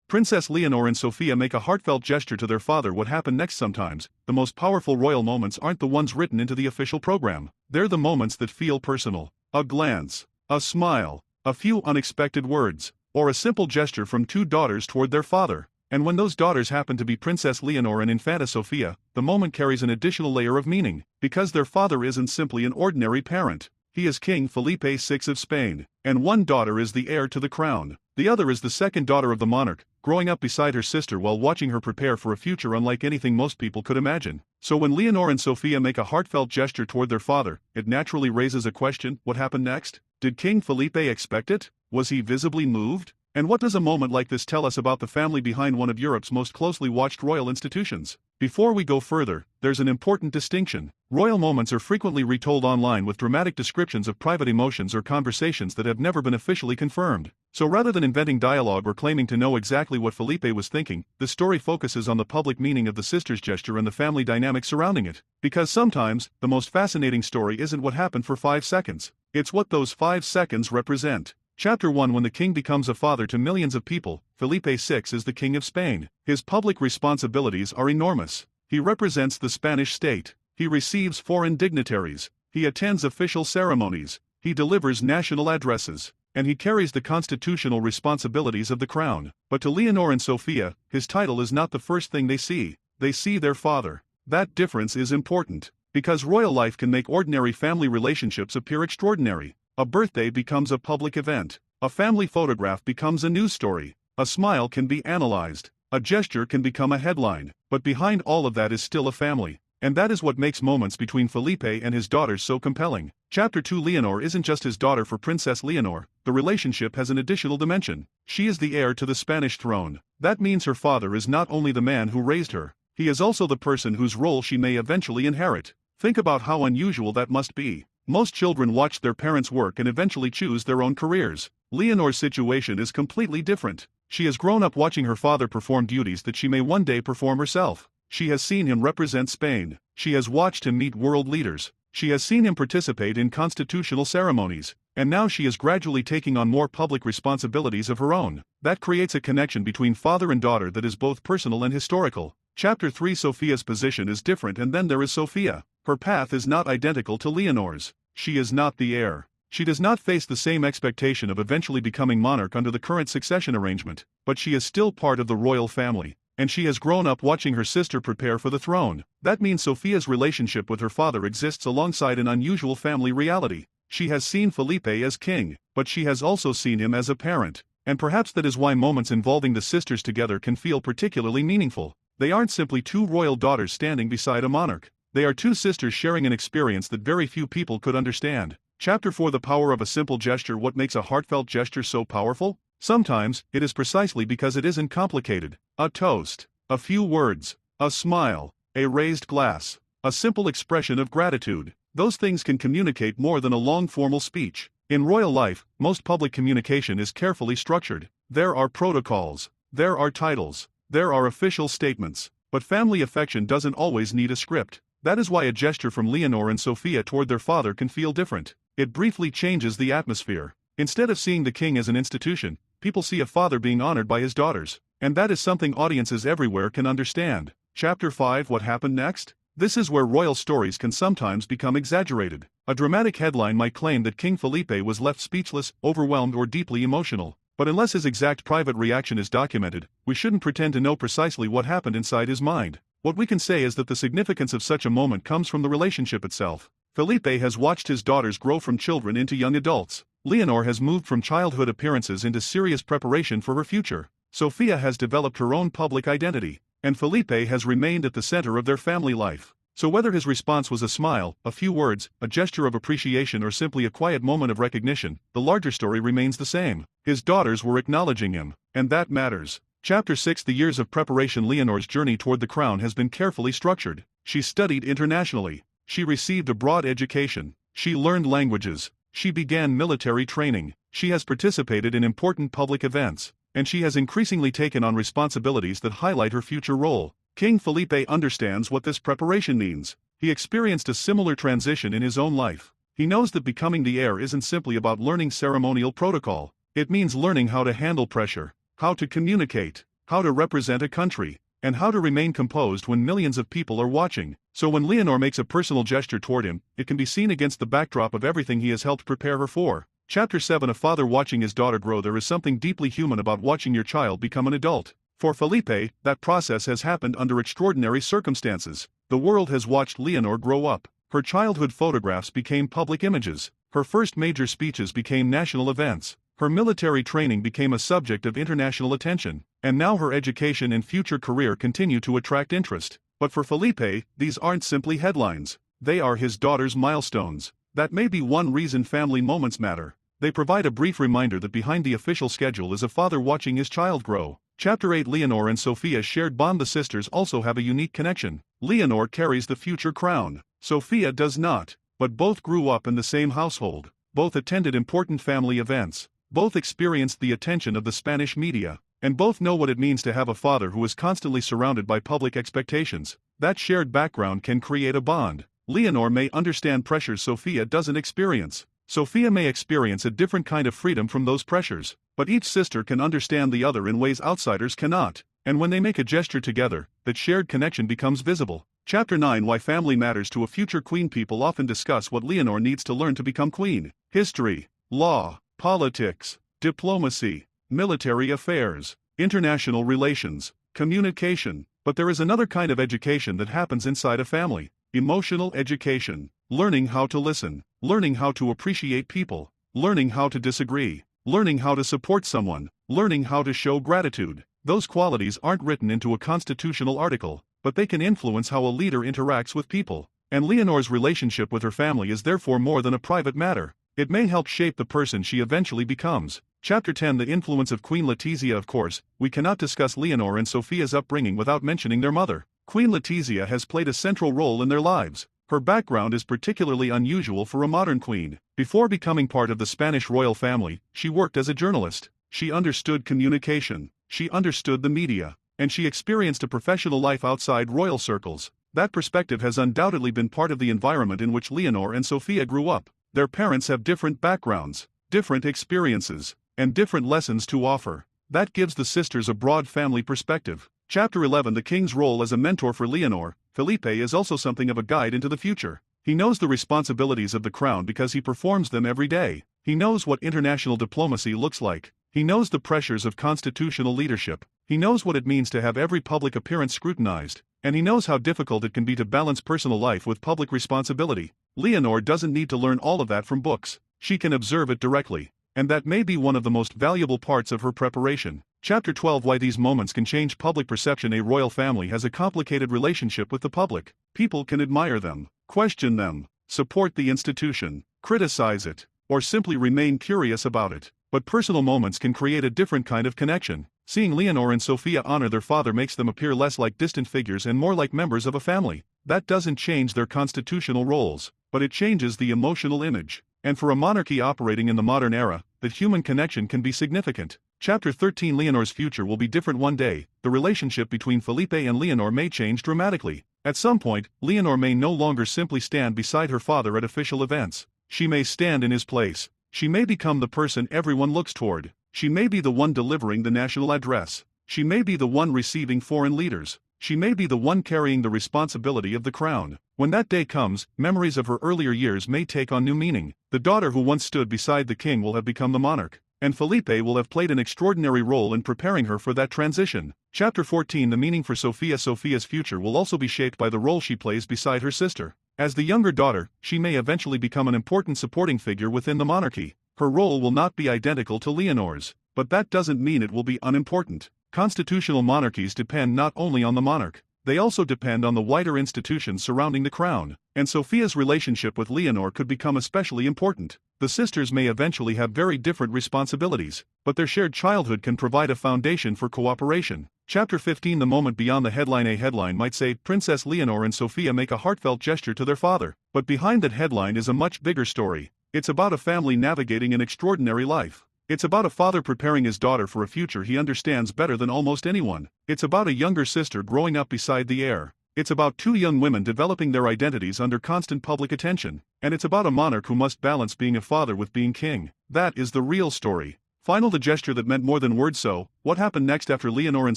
Princess Leonor and Sophia make a heartfelt gesture to their father. What happened next? Sometimes, the most powerful royal moments aren't the ones written into the official program. They're the moments that feel personal. A glance, a smile, a few unexpected words, or a simple gesture from two daughters toward their father. And when those daughters happen to be Princess Leonor and Infanta Sophia, the moment carries an additional layer of meaning, because their father isn't simply an ordinary parent. He is King Felipe VI of Spain, and one daughter is the heir to the crown. The other is the second daughter of the monarch, growing up beside her sister while watching her prepare for a future unlike anything most people could imagine. So when Leonor and Sophia make a heartfelt gesture toward their father, it naturally raises a question: what happened next? Did King Felipe expect it? Was he visibly moved? And what does a moment like this tell us about the family behind one of Europe's most closely watched royal institutions? Before we go further, there's an important distinction. Royal moments are frequently retold online with dramatic descriptions of private emotions or conversations that have never been officially confirmed. So rather than inventing dialogue or claiming to know exactly what Felipe was thinking, the story focuses on the public meaning of the sister's gesture and the family dynamic surrounding it. Because sometimes, the most fascinating story isn't what happened for 5 seconds. It's what those 5 seconds represent. Chapter 1. When the king becomes a father to millions of people, Felipe VI is the king of Spain. His public responsibilities are enormous. He represents the Spanish state. He receives foreign dignitaries. He attends official ceremonies. He delivers national addresses. And he carries the constitutional responsibilities of the crown. But to Leonor and Sophia, his title is not the first thing they see. They see their father. That difference is important, because royal life can make ordinary family relationships appear extraordinary. A birthday becomes a public event. A family photograph becomes a news story. A smile can be analyzed. A gesture can become a headline. But behind all of that is still a family. And that is what makes moments between Felipe and his daughters so compelling. Chapter 2. Leonor isn't just his daughter. For Princess Leonor, the relationship has an additional dimension. She is the heir to the Spanish throne. That means her father is not only the man who raised her, he is also the person whose role she may eventually inherit. Think about how unusual that must be. Most children watch their parents work and eventually choose their own careers. Leonor's situation is completely different. She has grown up watching her father perform duties that she may one day perform herself. She has seen him represent Spain. She has watched him meet world leaders. She has seen him participate in constitutional ceremonies. And now she is gradually taking on more public responsibilities of her own. That creates a connection between father and daughter that is both personal and historical. Chapter 3. Sophia's position is different, and then there is Sophia. Her path is not identical to Leonor's. She is not the heir. She does not face the same expectation of eventually becoming monarch under the current succession arrangement, but she is still part of the royal family, and she has grown up watching her sister prepare for the throne. That means Sophia's relationship with her father exists alongside an unusual family reality. She has seen Felipe as king, but she has also seen him as a parent, and perhaps that is why moments involving the sisters together can feel particularly meaningful. They aren't simply two royal daughters standing beside a monarch. They are two sisters sharing an experience that very few people could understand. Chapter 4. The power of a simple gesture. What makes a heartfelt gesture so powerful? Sometimes, it is precisely because it isn't complicated. A toast, a few words, a smile, a raised glass, a simple expression of gratitude. Those things can communicate more than a long formal speech. In royal life, most public communication is carefully structured. There are protocols, there are titles, there are official statements. But family affection doesn't always need a script. That is why a gesture from Leonor and Sophia toward their father can feel different. It briefly changes the atmosphere. Instead of seeing the king as an institution, people see a father being honored by his daughters. And that is something audiences everywhere can understand. Chapter 5. What happened next? This is where royal stories can sometimes become exaggerated. A dramatic headline might claim that King Felipe was left speechless, overwhelmed, or deeply emotional. But unless his exact private reaction is documented, we shouldn't pretend to know precisely what happened inside his mind. What we can say is that the significance of such a moment comes from the relationship itself. Felipe has watched his daughters grow from children into young adults. Leonor has moved from childhood appearances into serious preparation for her future. Sophia has developed her own public identity. And Felipe has remained at the center of their family life. So whether his response was a smile, a few words, a gesture of appreciation, or simply a quiet moment of recognition, the larger story remains the same. His daughters were acknowledging him, and that matters. Chapter 6. The years of preparation. Leonor's journey toward the crown has been carefully structured. She studied internationally. She received a broad education. She learned languages. She began military training. She has participated in important public events. And she has increasingly taken on responsibilities that highlight her future role. King Felipe understands what this preparation means. He experienced a similar transition in his own life. He knows that becoming the heir isn't simply about learning ceremonial protocol. It means learning how to handle pressure, how to communicate, how to represent a country, and how to remain composed when millions of people are watching. So when Leonor makes a personal gesture toward him, it can be seen against the backdrop of everything he has helped prepare her for. Chapter 7. A father watching his daughter grow. There is something deeply human about watching your child become an adult. For Felipe, that process has happened under extraordinary circumstances. The world has watched Leonor grow up. Her childhood photographs became public images. Her first major speeches became national events. Her military training became a subject of international attention, and now her education and future career continue to attract interest. But for Felipe, these aren't simply headlines. They are his daughter's milestones. That may be one reason family moments matter. They provide a brief reminder that behind the official schedule is a father watching his child grow. Chapter 8. Leonor and Sophia's shared bond. The sisters also have a unique connection. Leonor carries the future crown. Sophia does not, but both grew up in the same household. Both attended important family events. Both experienced the attention of the Spanish media, and both know what it means to have a father who is constantly surrounded by public expectations. That shared background can create a bond. Leonor may understand pressures Sophia doesn't experience. Sophia may experience a different kind of freedom from those pressures, but each sister can understand the other in ways outsiders cannot, and when they make a gesture together, that shared connection becomes visible. Chapter 9. Why family matters to a future queen. People often discuss what Leonor needs to learn to become queen. History, law, politics, diplomacy, military affairs, international relations, communication. But there is another kind of education that happens inside a family. Emotional education. Learning how to listen, learning how to appreciate people, learning how to disagree, learning how to support someone, learning how to show gratitude. Those qualities aren't written into a constitutional article, but they can influence how a leader interacts with people. And Leonor's relationship with her family is therefore more than a private matter. It may help shape the person she eventually becomes. Chapter 10. The influence of Queen Letizia. Of course, we cannot discuss Leonor and Sophia's upbringing without mentioning their mother. Queen Letizia has played a central role in their lives. Her background is particularly unusual for a modern queen. Before becoming part of the Spanish royal family, she worked as a journalist. She understood communication, she understood the media, and she experienced a professional life outside royal circles. That perspective has undoubtedly been part of the environment in which Leonor and Sophia grew up. Their parents have different backgrounds, different experiences, and different lessons to offer. That gives the sisters a broad family perspective. Chapter 11. The king's role as a mentor for Leonor. Felipe is also something of a guide into the future. He knows the responsibilities of the crown because he performs them every day. He knows what international diplomacy looks like. He knows the pressures of constitutional leadership. He knows what it means to have every public appearance scrutinized. And he knows how difficult it can be to balance personal life with public responsibility. Leonor doesn't need to learn all of that from books. She can observe it directly. And that may be one of the most valuable parts of her preparation. Chapter 12. Why these moments can change public perception. A royal family has a complicated relationship with the public. People can admire them, question them, support the institution, criticize it, or simply remain curious about it. But personal moments can create a different kind of connection. Seeing Leonor and Sophia honor their father makes them appear less like distant figures and more like members of a family. That doesn't change their constitutional roles, but it changes the emotional image. And for a monarchy operating in the modern era, that human connection can be significant. Chapter 13. Leonor's future will be different one day. The relationship between Felipe and Leonor may change dramatically. At some point, Leonor may no longer simply stand beside her father at official events. She may stand in his place. She may become the person everyone looks toward. She may be the one delivering the national address. She may be the one receiving foreign leaders. She may be the one carrying the responsibility of the crown. When that day comes, memories of her earlier years may take on new meaning. The daughter who once stood beside the king will have become the monarch, and Felipe will have played an extraordinary role in preparing her for that transition. Chapter 14. The meaning for Sophia. Sophia's future will also be shaped by the role she plays beside her sister. As the younger daughter, she may eventually become an important supporting figure within the monarchy. Her role will not be identical to Leonor's, but that doesn't mean it will be unimportant. Constitutional monarchies depend not only on the monarch, they also depend on the wider institutions surrounding the crown, and Sophia's relationship with Leonor could become especially important. The sisters may eventually have very different responsibilities, but their shared childhood can provide a foundation for cooperation. Chapter 15. The moment beyond the headline. A headline might say, Princess Leonor and Sophia make a heartfelt gesture to their father, but behind that headline is a much bigger story. It's about a family navigating an extraordinary life. It's about a father preparing his daughter for a future he understands better than almost anyone. It's about a younger sister growing up beside the heir. It's about two young women developing their identities under constant public attention. And it's about a monarch who must balance being a father with being king. That is the real story. Final the gesture that meant more than words. So, what happened next after Leonor and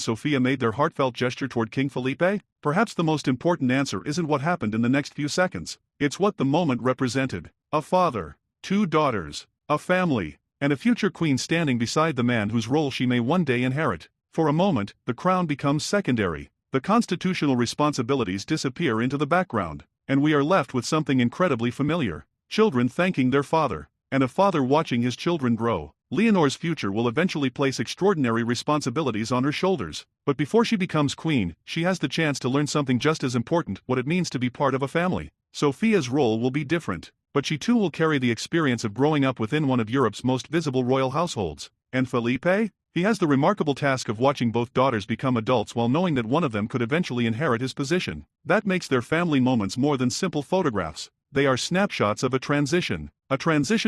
Sophia made their heartfelt gesture toward King Felipe? Perhaps the most important answer isn't what happened in the next few seconds. It's what the moment represented. A father, 2 daughters, a family, and a future queen standing beside the man whose role she may one day inherit. For a moment, the crown becomes secondary. The constitutional responsibilities disappear into the background, and we are left with something incredibly familiar. Children thanking their father, and a father watching his children grow. Leonor's future will eventually place extraordinary responsibilities on her shoulders. But before she becomes queen, she has the chance to learn something just as important: what it means to be part of a family. Sophia's role will be different, but she too will carry the experience of growing up within one of Europe's most visible royal households. And Felipe? He has the remarkable task of watching both daughters become adults while knowing that one of them could eventually inherit his position. That makes their family moments more than simple photographs. They are snapshots of a transition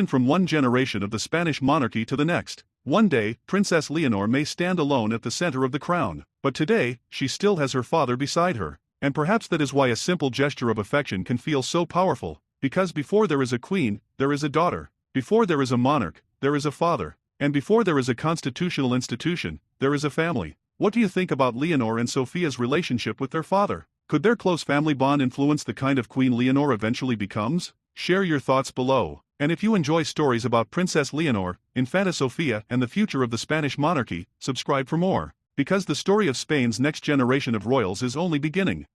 from one generation of the Spanish monarchy to the next. One day, Princess Leonor may stand alone at the center of the crown, but today, she still has her father beside her. And perhaps that is why a simple gesture of affection can feel so powerful, because before there is a queen, there is a daughter. Before there is a monarch, there is a father. And before there is a constitutional institution, there is a family. What do you think about Leonor and Sophia's relationship with their father? Could their close family bond influence the kind of queen Leonor eventually becomes? Share your thoughts below. And if you enjoy stories about Princess Leonor, Infanta Sofia, and the future of the Spanish monarchy, subscribe for more. Because the story of Spain's next generation of royals is only beginning.